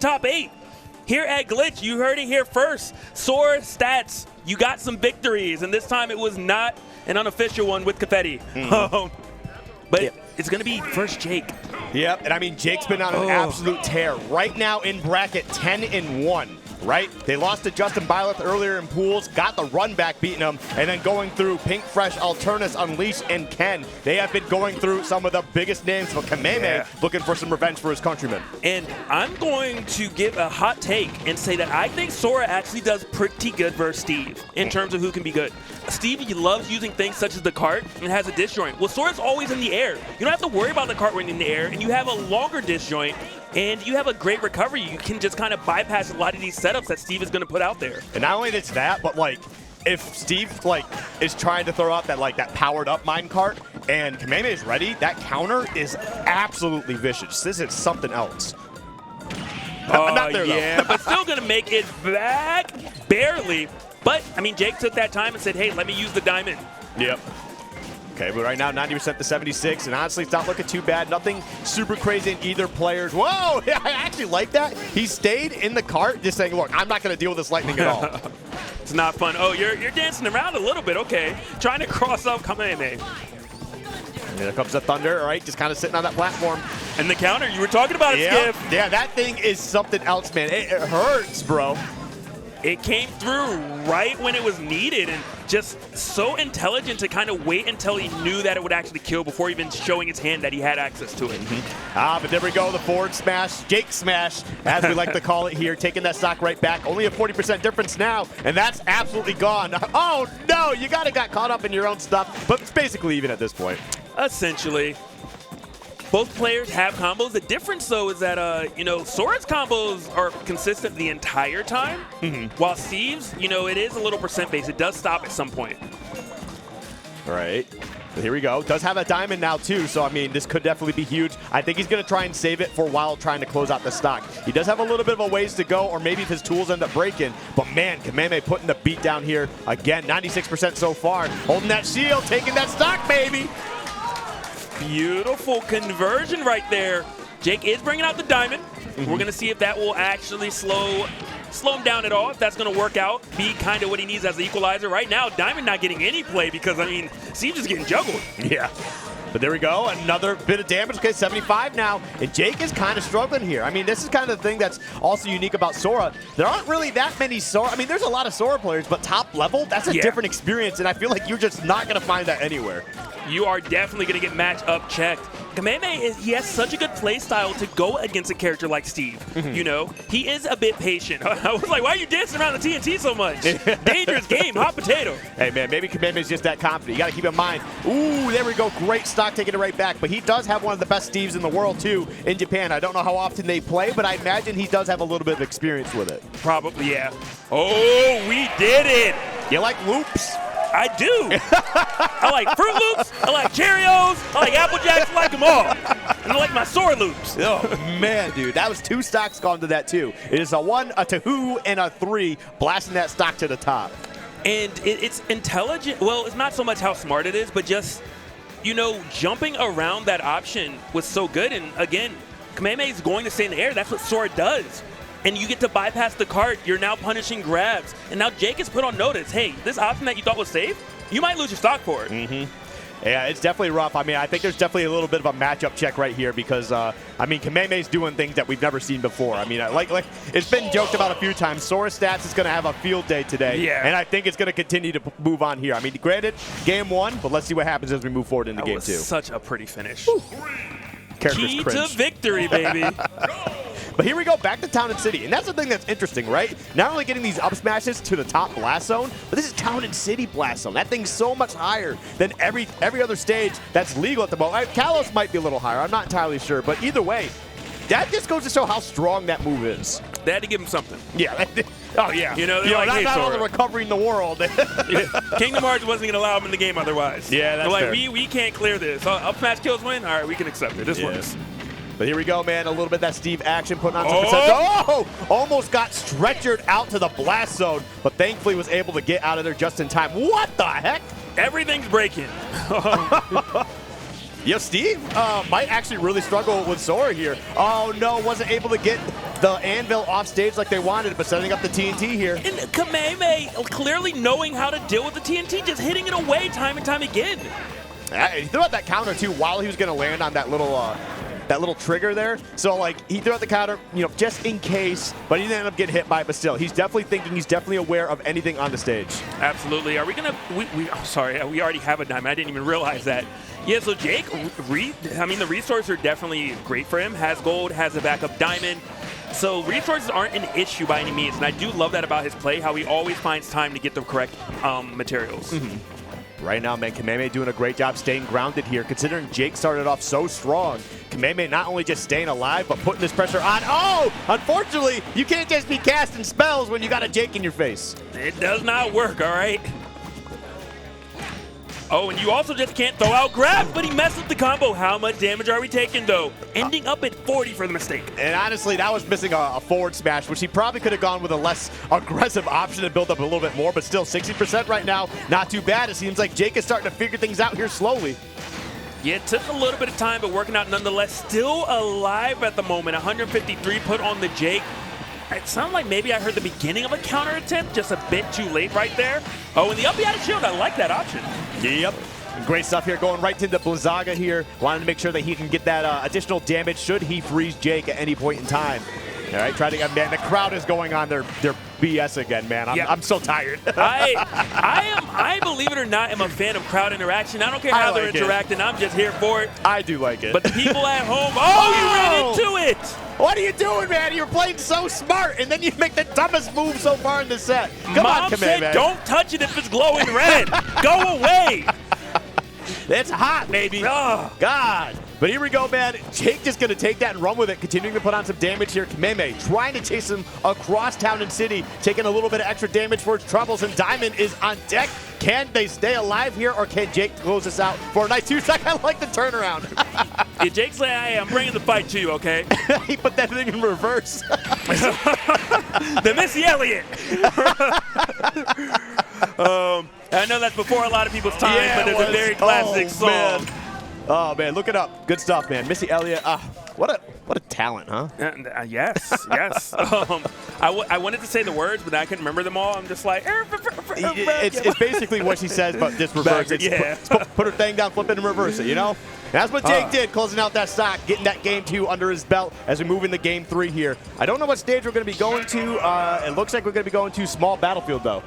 top 8. Here at Glitch, you heard it here first. Sora stats, you got some victories, and this time it was not an unofficial one with confetti. But it's going to be first Jake. Yep, and I mean, Jake's been on an absolute tear. Right now in bracket 10-1. Right? They lost to Justin Byleth earlier in pools, got the run back beating them, and then going through Pink Fresh, Alternus, Unleash, and Ken. They have been going through some of the biggest names, but Kameme looking for some revenge for his countrymen. And I'm going to give a hot take and say that I think Sora actually does pretty good versus Steve in terms of who can be good. Steve, he loves using things such as the cart and has a disjoint. Well, Sora's always in the air. You don't have to worry about the cart when in the air, and you have a longer disjoint, and you have a great recovery. You can just kind of bypass a lot of these setups that Steve is going to put out there. And not only it's that, but like, if Steve is trying to throw out that powered up minecart and Kameme is ready, that counter is absolutely vicious. This is something else. Not there, yeah, but still going to make it back barely. But, I mean, Jake took that time and said, hey, let me use the diamond. Yep. Okay, but right now, 90% to 76, and honestly, it's not looking too bad. Nothing super crazy in either player's. Whoa, I actually like that. He stayed in the cart just saying, look, I'm not going to deal with this lightning at all. It's not fun. Oh, you're dancing around a little bit. Okay. Trying to cross up Kameme. There comes the thunder, all right, just kind of sitting on that platform. And the counter, you were talking about it, Skip. Yeah, that thing is something else, man. It hurts, bro. It came through right when it was needed, and just so intelligent to kind of wait until he knew that it would actually kill before even showing his hand that he had access to it. But there we go, the forward smash, Jake smash, as we like to call it here, taking that stock right back. Only a 40% difference now, and that's absolutely gone. Oh, no, you got caught up in your own stuff, but it's basically even at this point. Essentially. Both players have combos. The difference, though, is that, Sora's combos are consistent the entire time, while Steve's, it is a little percent based. It does stop at some point. All right. But here we go. Does have a diamond now, too, so, I mean, this could definitely be huge. I think he's going to try and save it for a while trying to close out the stock. He does have a little bit of a ways to go, or maybe if his tools end up breaking. But, man, Kameme putting the beat down here. Again, 96% so far. Holding that shield, taking that stock, baby. Beautiful conversion right there. Jake is bringing out the diamond. We're going to see if that will actually slow him down at all, if that's going to work out, be kind of what he needs as the equalizer. Right now, diamond not getting any play because, I mean, Steve's just getting juggled. Yeah. But there we go, another bit of damage. Okay, 75 now, and Jake is kind of struggling here. I mean, this is kind of the thing that's also unique about Sora. There aren't really that many Sora. I mean, there's a lot of Sora players, but top level, that's a different experience, and I feel like you're just not going to find that anywhere. You are definitely going to get match-up checked. Kameme, he has such a good play style to go against a character like Steve. He is a bit patient. I was like, why are you dancing around the TNT so much? Dangerous game, hot potato. Hey, man, maybe Kameme is just that confident. You got to keep in mind. Ooh, there we go. Great stock, taking it right back. But he does have one of the best Steves in the world, too, in Japan. I don't know how often they play, but I imagine he does have a little bit of experience with it. Probably, yeah. Oh, we did it. You like loops? I do. I like Fruit Loops. I like Cheerios. I like Apple Jacks. I like them all. And I like my Sora Loops. Oh, man, dude. That was 2 stocks gone to that, too. It is a 1, a 2, and a 3, blasting that stock to the top. And it's intelligent. Well, it's not so much how smart it is, but just, jumping around that option was so good. And, again, Kameme is going to stay in the air. That's what Sora does. And you get to bypass the cart. You're now punishing grabs. And now Jake is put on notice. Hey, this option that you thought was safe, you might lose your stock for it. Yeah, it's definitely rough. I mean, I think there's definitely a little bit of a matchup check right here because, Kameme's doing things that we've never seen before. I mean, like it's been joked about a few times. Sora Stats is going to have a field day today, and I think it's going to continue to move on here. I mean, granted, game 1, but let's see what happens as we move forward into game 2. Such a pretty finish. Key to victory, baby. But here we go, back to Town and City. And that's the thing that's interesting, right? Not only getting these up smashes to the top blast zone, but this is Town and City blast zone. That thing's so much higher than every other stage that's legal at the moment. Kalos might be a little higher. I'm not entirely sure. But either way, that just goes to show how strong that move is. They had to give him something. Yeah. Oh, yeah. Like, not all the recovery in the world. Kingdom Hearts wasn't going to allow him in the game otherwise. Yeah, that's fair. Like, we can't clear this. Up smash kills win? All right, we can accept it. This works. But here we go, man. A little bit of that Steve action putting on some percent. Oh! Almost got stretchered out to the blast zone, but thankfully was able to get out of there just in time. What the heck? Everything's breaking. Steve might actually really struggle with Sora here. Oh, no, wasn't able to get the anvil off stage like they wanted, but setting up the TNT here. And Kameme clearly knowing how to deal with the TNT, just hitting it away time and time again. He threw out that counter too while he was going to land on that little trigger there. So like he threw out the counter, you know, just in case, but he didn't end up getting hit by it. But still, he's definitely thinking, he's definitely aware of anything on the stage. Absolutely. Are we gonna? I'm sorry, we already have a diamond. I didn't even realize that. Yeah. So Jake, I mean, the resources are definitely great for him. Has gold, has a backup diamond. So resources aren't an issue by any means, and I do love that about his play. How he always finds time to get the correct materials. Right now, man, Kameme doing a great job staying grounded here, considering Jake started off so strong. Kameme not only just staying alive, but putting this pressure on. Oh, unfortunately, you can't just be casting spells when you got a Jake in your face. It does not work, all right? Oh, and you also just can't throw out grabs, but he messed up the combo. How much damage are we taking, though? Ending up at 40 for the mistake. And honestly, that was missing a forward smash, which he probably could have gone with a less aggressive option to build up a little bit more, but still 60% right now. Not too bad. It seems like Jake is starting to figure things out here slowly. Yeah, it took a little bit of time, but working out nonetheless. Still alive at the moment. 153 put on the Jake. It sounded like maybe I heard the beginning of a counter attempt, just a bit too late right there. Oh, and the up out of shield, I like that option. Yep. Great stuff here, going right to the Blizzaga here. Wanting to make sure that he can get that additional damage should he freeze Jake at any point in time. All right, try to get, man, the crowd is going on their BS again, man. I'm so tired. I believe it or not, am a fan of crowd interaction. I don't care how they're interacting. I'm just here for it. I do like it. But the people at home, oh, you ran into it. What are you doing, man? You're playing so smart, and then you make the dumbest move so far in the set. Come on, Kameme. Said, don't touch it if it's glowing red. Go away. It's hot, baby. Oh, God. But here we go, man. Jake just going to take that and run with it, continuing to put on some damage here. Kameme trying to chase him across town and city, taking a little bit of extra damage for his troubles, and Diamond is on deck. Can they stay alive here, or can Jake close this out for a nice 2-second? I like the turnaround. Yeah, Jake's like, hey, I'm bringing the fight to you, okay? He put that thing in reverse. The Missy Elliott. I know that's before a lot of people's time, but it's a very classic song. Man. Oh, man, look it up. Good stuff, man. Missy Elliott, what a talent, huh? Yes, yes. I wanted to say the words, but I couldn't remember them all. I'm just like, it's basically what she says, but just reverse it. Yeah. Put her thing down, flip it, and reverse it, you know? And that's what Jake did, closing out that stock, getting that game 2 under his belt as we move into game 3 here. I don't know what stage we're going to be going to. It looks like we're going to be going to small battlefield, though.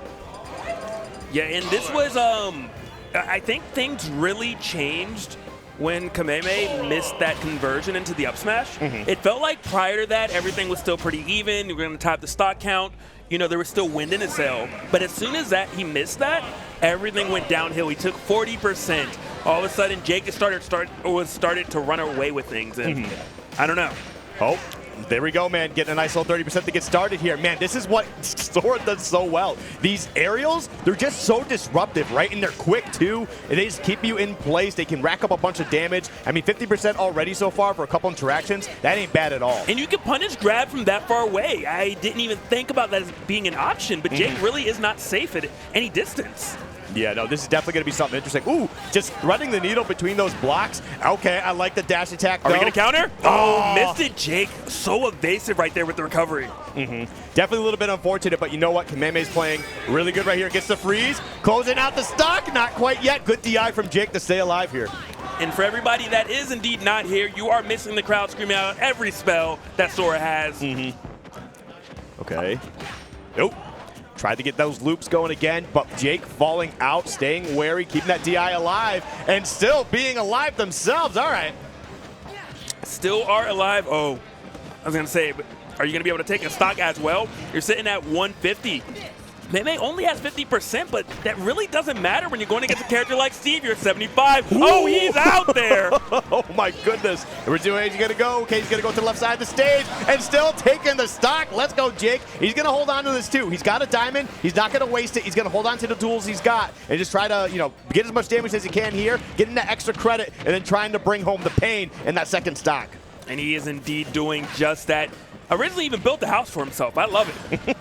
Yeah, and this was, I think things really changed when Kameme missed that conversion into the up smash. It felt like prior to that, everything was still pretty even. We were going to top the stock count. You know, there was still wind in his sail. But as soon as he missed that, everything went downhill. He took 40%. All of a sudden, Jake started to run away with things. And I don't know. Oh. There we go, man. Getting a nice little 30% to get started here. Man, this is what Sora does so well. These aerials, they're just so disruptive, right? And they're quick, too. And they just keep you in place. They can rack up a bunch of damage. I mean, 50% already so far for a couple interactions. That ain't bad at all. And you can punish grab from that far away. I didn't even think about that as being an option, but Jake really is not safe at any distance. Yeah, no, this is definitely going to be something interesting. Ooh, just threading the needle between those blocks. Okay, I like the dash attack, though. Are we going to counter? Oh, missed it, Jake. So evasive right there with the recovery. Definitely a little bit unfortunate, but you know what? Kameme's playing really good right here. Gets the freeze. Closing out the stock. Not quite yet. Good DI from Jake to stay alive here. And for everybody that is indeed not here, you are missing the crowd screaming out every spell that Sora has. Okay. Nope. Tried to get those loops going again, but Jake falling out, staying wary, keeping that DI alive, and still being alive themselves. All right. Still are alive. Oh, I was going to say, but are you going to be able to take a stock as well? You're sitting at 150. Kameme only has 50%, but that really doesn't matter when you're going against a character like Steve. You're 75. Ooh. Oh, he's out there. Oh, my goodness. We're doing, he's going to go. Okay, he's going to go to the left side of the stage and still taking the stock. Let's go, Jake. He's going to hold on to this, too. He's got a diamond. He's not going to waste it. He's going to hold on to the tools he's got and just try to, you know, get as much damage as he can here, getting that extra credit, and then trying to bring home the pain in that second stock. And he is indeed doing just that. Originally even built the house for himself. I love it.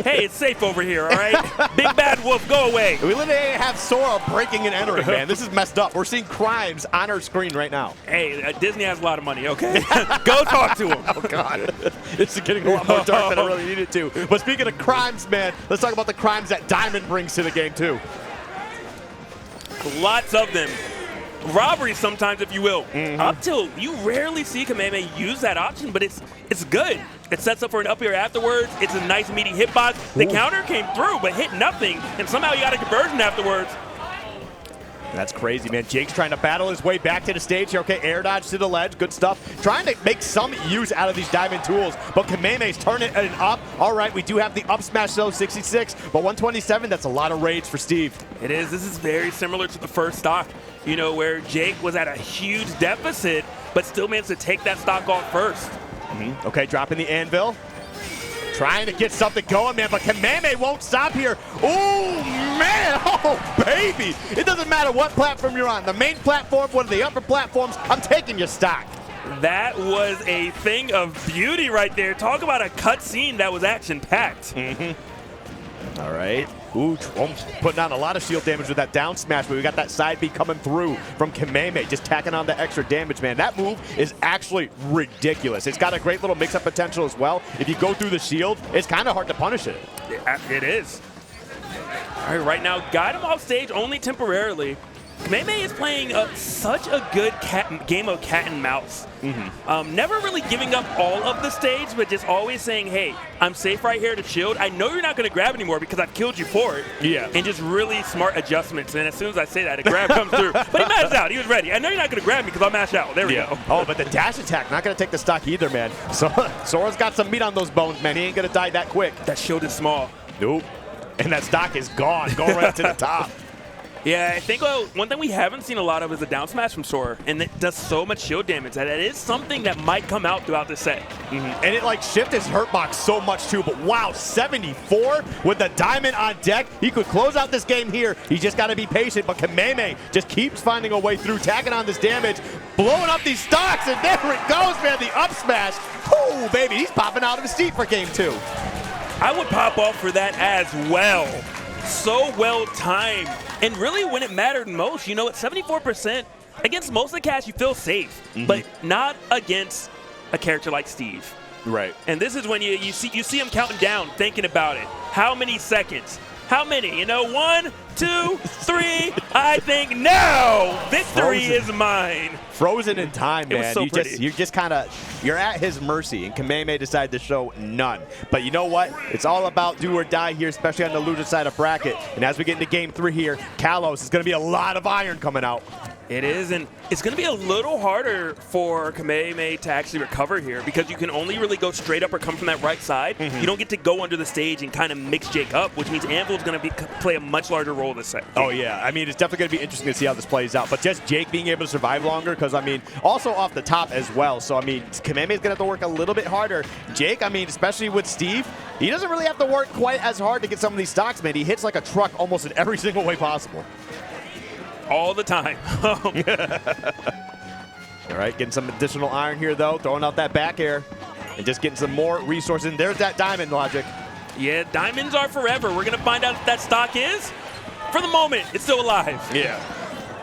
Hey, it's safe over here, all right? Big bad wolf, go away. We literally have Sora breaking and entering, man. This is messed up. We're seeing crimes on our screen right now. Hey, Disney has a lot of money, okay? Go talk to him. Oh, God. It's getting a lot more dark than I really needed to. But speaking of crimes, man, let's talk about the crimes that Diamond brings to the game, too. Lots of them. Robbery sometimes, if you will. Up tilt, you rarely see Kameme use that option, but it's good. It sets up for an up air afterwards. It's a nice meaty hitbox. The counter came through, but hit nothing, and somehow you got a conversion afterwards. That's crazy, man. Jake's trying to battle his way back to the stage here. Okay, air dodge to the ledge. Good stuff. Trying to make some use out of these diamond tools, but Kameme's turning it up. All right, we do have the up smash, though, 66, but 127, that's a lot of rage for Steve. It is. This is very similar to the first stock, you know, where Jake was at a huge deficit, but still managed to take that stock off first. Okay, dropping the anvil. Trying to get something going, man, but Kameme won't stop here. Oh, man. Oh, baby. It doesn't matter what platform you're on. The main platform, one of the upper platforms, I'm taking your stock. That was a thing of beauty right there. Talk about a cut scene that was action-packed. All right. Ooh, putting on a lot of shield damage with that down smash, but we got that side B coming through from Kameme, just tacking on the extra damage, man. That move is actually ridiculous. It's got a great little mix-up potential as well. If you go through the shield, it's kind of hard to punish it. It is. All right now, got him off stage only temporarily. Kameme is playing such a good game of cat and mouse. Never really giving up all of the stage, but just always saying, hey, I'm safe right here to shield. I know you're not going to grab anymore because I've killed you for it. Yeah. And just really smart adjustments. And as soon as I say that, a grab comes through. But he mashed out. He was ready. I know you're not going to grab me because I'll mash out. There we go. Oh, but the dash attack, not going to take the stock either, man. So Sora's got some meat on those bones, man. He ain't going to die that quick. That shield is small. Nope. And that stock is gone. Going right to the top. Yeah, I think one thing we haven't seen a lot of is a down smash from Sora, and it does so much shield damage that it is something that might come out throughout the set. And it like shift his hurt box so much too, but wow, 74 with the diamond on deck. He could close out this game here. He's just got to be patient, but Kameme just keeps finding a way through, tagging on this damage, blowing up these stocks, and there it goes, man, the up smash. Oh, baby, he's popping out of his seat for game 2. I would pop off for that as well. So well timed. And really when it mattered most, you know, at 74%, against most of the cast you feel safe, but not against a character like Steve. Right. And this is when you see him counting down, thinking about it. How many seconds? How many? You know, 1, 2, 3. I think now victory is mine. Frozen in time, man. It was so pretty. You're just kind of, you're at his mercy, and Kameme decided to show none. But you know what? It's all about do or die here, especially on the loser side of bracket. And as we get into game 3 here, Kalos is going to be a lot of iron coming out. It is, and it's going to be a little harder for Kameme to actually recover here because you can only really go straight up or come from that right side. You don't get to go under the stage and kind of mix Jake up, which means Anvil's going to play a much larger role this set. Oh, yeah. I mean, it's definitely going to be interesting to see how this plays out. But just Jake being able to survive longer because, I mean, also off the top as well. So, I mean, Kameme is going to have to work a little bit harder. Jake, I mean, especially with Steve, he doesn't really have to work quite as hard to get some of these stocks, man. He hits like a truck almost in every single way possible. All the time. All right, getting some additional iron here, though. Throwing out that back air and just getting some more resources. And there's that diamond logic. Yeah, diamonds are forever. We're going to find out if that stock is. For the moment, it's still alive. Yeah.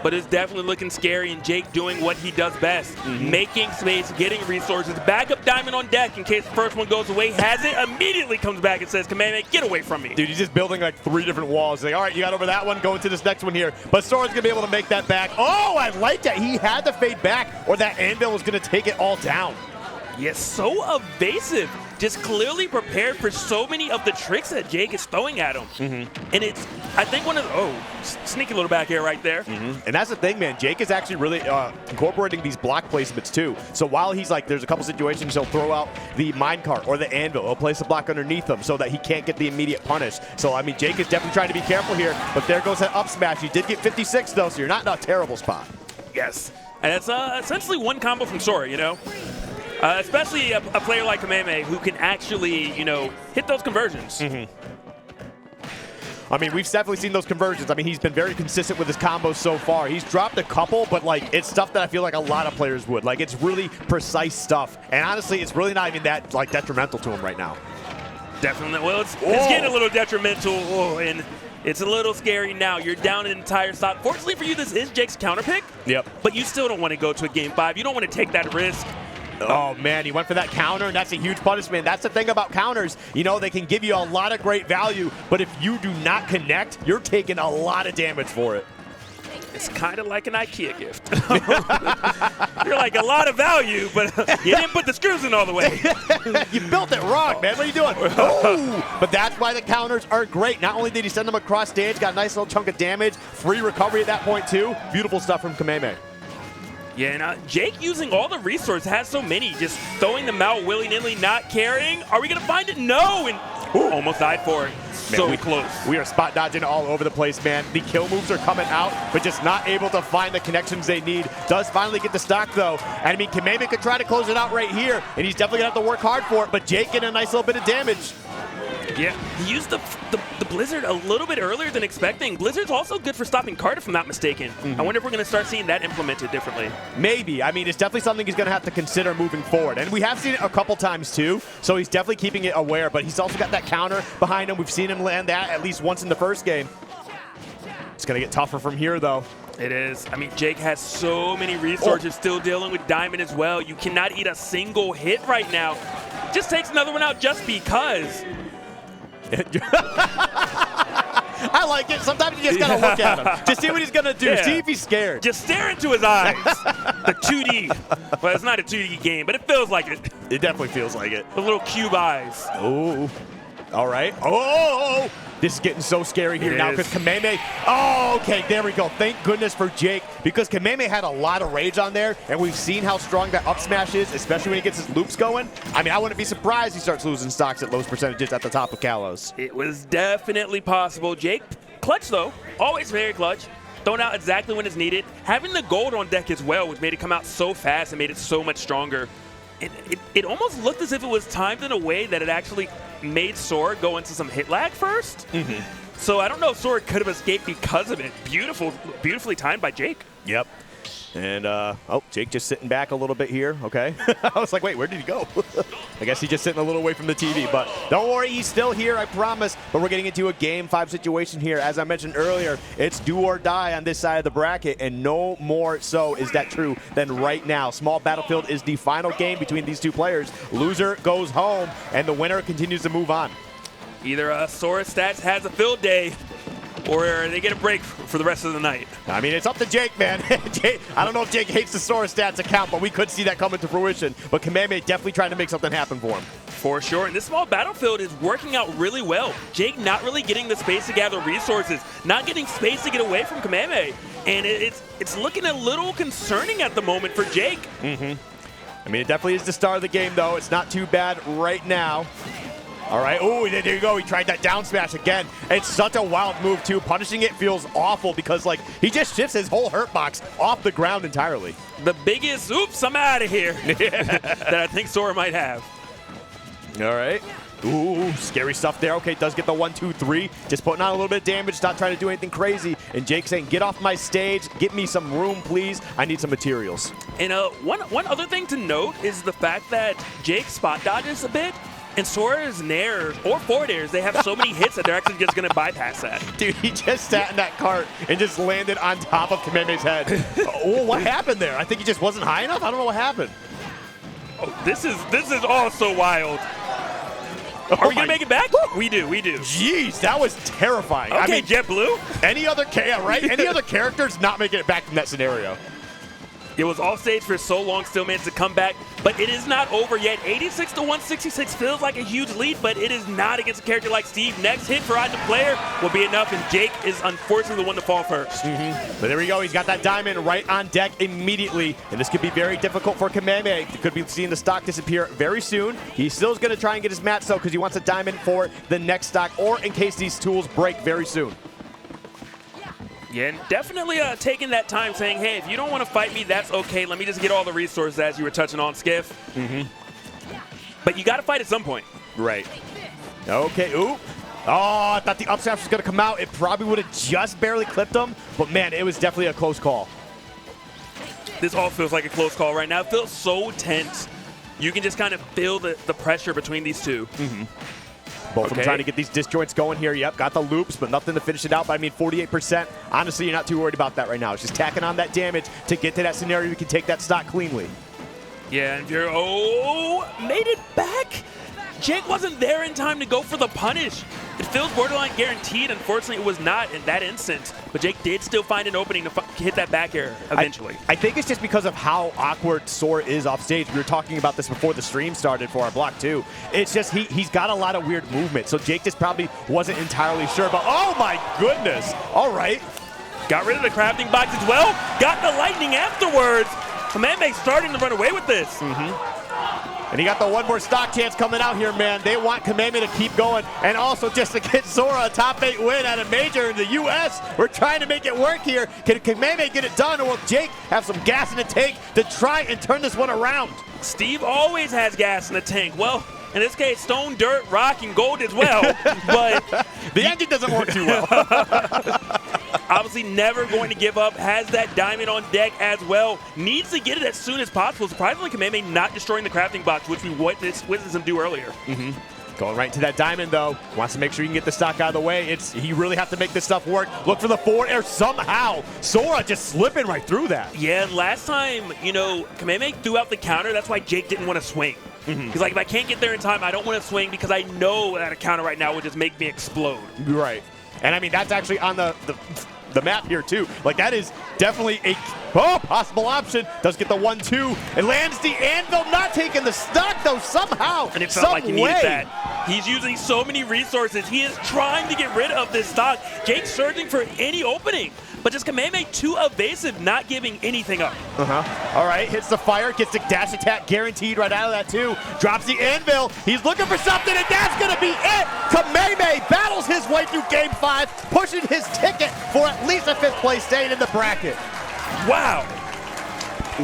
But it's definitely looking scary, and Jake doing what he does best. Making space, getting resources. Backup diamond on deck in case the first one goes away. Has it, immediately comes back and says, Kameme, get away from me. Dude, he's just building like 3 different walls. Like, all right, you got over that one, going to this next one here. But Sora's going to be able to make that back. Oh, I like that. He had to fade back, or that anvil was going to take it all down. Yes, so evasive. Just clearly prepared for so many of the tricks that Jake is throwing at him. And it's, I think one of the, sneaky little back air right there. And that's the thing, man. Jake is actually really incorporating these block placements too. So while he's like, there's a couple situations he'll throw out the minecart or the anvil. He'll place a block underneath him so that he can't get the immediate punish. So, I mean, Jake is definitely trying to be careful here. But there goes that up smash. He did get 56 though, so you're not in a terrible spot. Yes. And it's essentially one combo from Sora, you know? Especially a player like Kameme who can actually, you know, hit those conversions. I mean, we've definitely seen those conversions. I mean, he's been very consistent with his combos so far. He's dropped a couple, but like it's stuff that I feel like a lot of players would. Like it's really precise stuff. And honestly, it's really not even that like detrimental to him right now. Definitely. Well, it's getting a little detrimental, and it's a little scary now. You're down an entire stock. Fortunately for you, this is Jake's counter pick. Yep. But you still don't want to go to a game 5. You don't want to take that risk. Oh, man, he went for that counter, and that's a huge punishment. That's the thing about counters. You know, they can give you a lot of great value, but if you do not connect, you're taking a lot of damage for it. It's kind of like an IKEA gift. You're like, a lot of value, but you didn't put the screws in all the way. You built it wrong, man. What are you doing? Oh, but that's why the counters are great. Not only did he send them across stage, got a nice little chunk of damage, free recovery at that point, too. Beautiful stuff from Kameme. Yeah, and Jake using all the resources, has so many, just throwing them out willy-nilly, not caring. Are we going to find it? No, and almost died for it. Man, so close. We are spot dodging all over the place, man. The kill moves are coming out, but just not able to find the connections they need. Does finally get the stock, though. And I mean, Kameme could try to close it out right here, and he's definitely going to have to work hard for it, but Jake getting a nice little bit of damage. Yeah, he used the Blizzard a little bit earlier than expecting. Blizzard's also good for stopping Card, if I'm not mistaken. I wonder if we're going to start seeing that implemented differently. Maybe. I mean, it's definitely something he's going to have to consider moving forward. And we have seen it a couple times, too, so he's definitely keeping it aware. But he's also got that counter behind him. We've seen him land that at least once in the first game. It's going to get tougher from here, though. It is. I mean, Jake has so many resources, still dealing with Diamond as well. You cannot eat a single hit right now. Just takes another one out just because. I like it. Sometimes you just gotta look at him to see what he's gonna do. See if he's scared. Just stare into his eyes. The 2D. Well, it's not a 2D game, but it feels like it. It definitely feels like it. The little cube eyes. Oh. All right. Oh. This is getting so scary here now because Kameme. Oh, okay. There we go. Thank goodness for Jake because Kameme had a lot of rage on there, and we've seen how strong that up smash is, especially when he gets his loops going. I mean, I wouldn't be surprised he starts losing stocks at those percentages at the top of Kalos. It was definitely possible. Jake, clutch though. Always very clutch. Thrown out exactly when it's needed. Having the gold on deck as well, which made it come out so fast and made it so much stronger. It almost looked as if it was timed in a way that it actually made Sora go into some hit lag first. So I don't know if Sora could have escaped because of it. Beautifully timed by Jake. Yep. And, oh, Jake just sitting back a little bit here, okay. I was like, wait, where did he go? I guess he's just sitting a little away from the TV, but don't worry, he's still here, I promise. But we're getting into a Game 5 situation here. As I mentioned earlier, it's do or die on this side of the bracket, and no more so is that true than right now. Small Battlefield is the final game between these two players. Loser goes home, and the winner continues to move on. Either Sora Stats has a field day, or they get a break for the rest of the night. I mean, it's up to Jake, man. I don't know if Jake hates the Sora Stats account, but we could see that coming to fruition. But Kameme definitely trying to make something happen for him. For sure, and this small battlefield is working out really well. Jake not really getting the space to gather resources, not getting space to get away from Kameme. And it's looking a little concerning at the moment for Jake. I mean, it definitely is the start of the game, though. It's not too bad right now. All right, oh, there you go. He tried that down smash again. It's such a wild move, too. Punishing it feels awful because, like, he just shifts his whole hurt box off the ground entirely. The biggest, oops, I'm out of here, that I think Sora might have. All right. Ooh, scary stuff there. Okay, does get the 1, 2, 3. Just putting on a little bit of damage, not trying to do anything crazy. And Jake saying, get off my stage. Get me some room, please. I need some materials. And one other thing to note is the fact that Jake spot dodges a bit. And Sora's nairs or forward airs, they have so many hits that they're actually just going to bypass that. Dude, he just sat in that cart and just landed on top of Kameme's head. Oh, what happened there? I think he just wasn't high enough. I don't know what happened. Oh, this is all so wild. Are we going to make it back? We do. Jeez, that was terrifying. Okay, I mean, JetBlue. Any other character's not making it back from that scenario. It was off stage for so long, still managed to come back, but it is not over yet. 86 to 166 feels like a huge lead, but it is not against a character like Steve. Next hit for either player will be enough, and Jake is unfortunately the one to fall first. But there we go. He's got that diamond right on deck immediately, and this could be very difficult for Kameme. He could be seeing the stock disappear very soon. He still is going to try and get his match, though, because he wants a diamond for the next stock, or in case these tools break very soon. Yeah, and definitely taking that time saying, hey, if you don't want to fight me, that's okay. Let me just get all the resources as you were touching on, Skiff. But you got to fight at some point. Right. Okay. Ooh. Oh, I thought the up smash was going to come out. It probably would have just barely clipped him. But, man, it was definitely a close call. This all feels like a close call right now. It feels so tense. You can just kind of feel the pressure between these two. Both of them trying to get these disjoints going here. Yep, got the loops, but nothing to finish it out. But I mean, 48%. Honestly, you're not too worried about that right now. It's just tacking on that damage to get to that scenario you can take that stock cleanly. Yeah, and you're, made it back. Jake wasn't there in time to go for the punish. It feels borderline guaranteed. Unfortunately, it was not in that instance. But Jake did still find an opening to hit that back air eventually. I think it's just because of how awkward Sora is off stage. We were talking about this before the stream started for our block too. It's just he's got a lot of weird movement. So Jake just probably wasn't entirely sure. But oh my goodness. All right. Got rid of the crafting box as well. Got the lightning afterwards. Kameme starting to run away with this. And he got the one more stock chance coming out here, man. They want Kameme to keep going. And also just to get Sora a top 8 win at a major in the U.S. We're trying to make it work here. Can Kameme get it done, or will Jake have some gas in the tank to try and turn this one around? Steve always has gas in the tank. Well, in this case, stone, dirt, rock, and gold as well. But the engine doesn't work too well. Obviously never going to give up, has that diamond on deck as well, needs to get it as soon as possible. Surprisingly, Kameme not destroying the crafting box, which we witnessed him do earlier. Going right to that diamond, though. Wants to make sure you can get the stock out of the way. You really have to make this stuff work. Look for the forward air somehow. Sora just slipping right through that. Yeah, and last time, Kameme threw out the counter. That's why Jake didn't want to swing. He's like, if I can't get there in time, I don't want to swing because I know that a counter right now would just make me explode. Right. And I mean, that's actually on the map here too. Like, that is definitely a possible option. Does get the 1-2. It lands the anvil, not taking the stock though somehow. And it felt like he needed that. He's using so many resources. He is trying to get rid of this stock. Jake's searching for any opening. But just Kameme too evasive, not giving anything up. All right, hits the fire, gets the dash attack guaranteed right out of that too. Drops the anvil. He's looking for something, and that's going to be it. Kameme battles his way through Game 5, pushing his ticket for at least a 5th place staying in the bracket. Wow.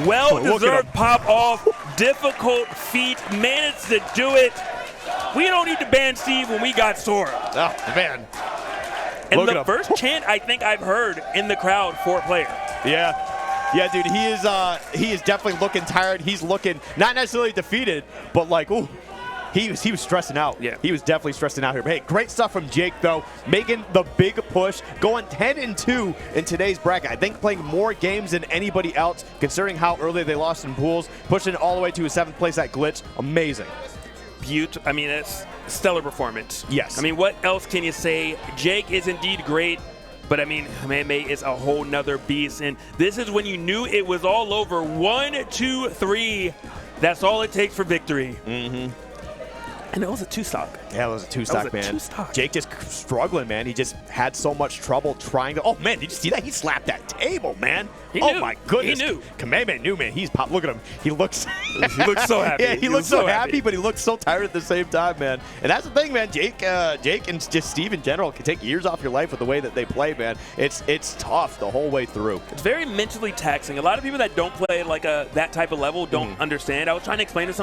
Well-deserved pop off. Difficult feat. Managed to do it. We don't need to ban Steve when we got Sora. Oh, man. And the first chant I think I've heard in the crowd for a player. Yeah, dude, he is definitely looking tired. He's looking not necessarily defeated, but like, ooh, he was stressing out. Yeah. He was definitely stressing out here. But hey, great stuff from Jake though, making the big push, going 10-2 in today's bracket. I think playing more games than anybody else, considering how early they lost in pools, pushing all the way to a 7th place at Glitch. Amazing. I mean, it's stellar performance. Yes. I mean, what else can you say? Jake is indeed great, but I mean, Kameme is a whole nother beast, and this is when you knew it was all over. 1, 2, 3. That's all it takes for victory. And it was a 2-stock. Yeah, it was a 2-stock, man. Jake just struggling, man. He just had so much trouble trying to. Oh, man, did you see that? He slapped that table, man. He oh, knew. my goodness. He knew. Kameme knew, man. He's pop. Look at him. He looks. He looks so happy. Yeah, he looks so happy, but he looks so tired at the same time, man. And that's the thing, man. Jake and just Steve in general can take years off your life with the way that they play, man. It's tough the whole way through. It's very mentally taxing. A lot of people that don't play like that type of level don't understand. I was trying to explain to someone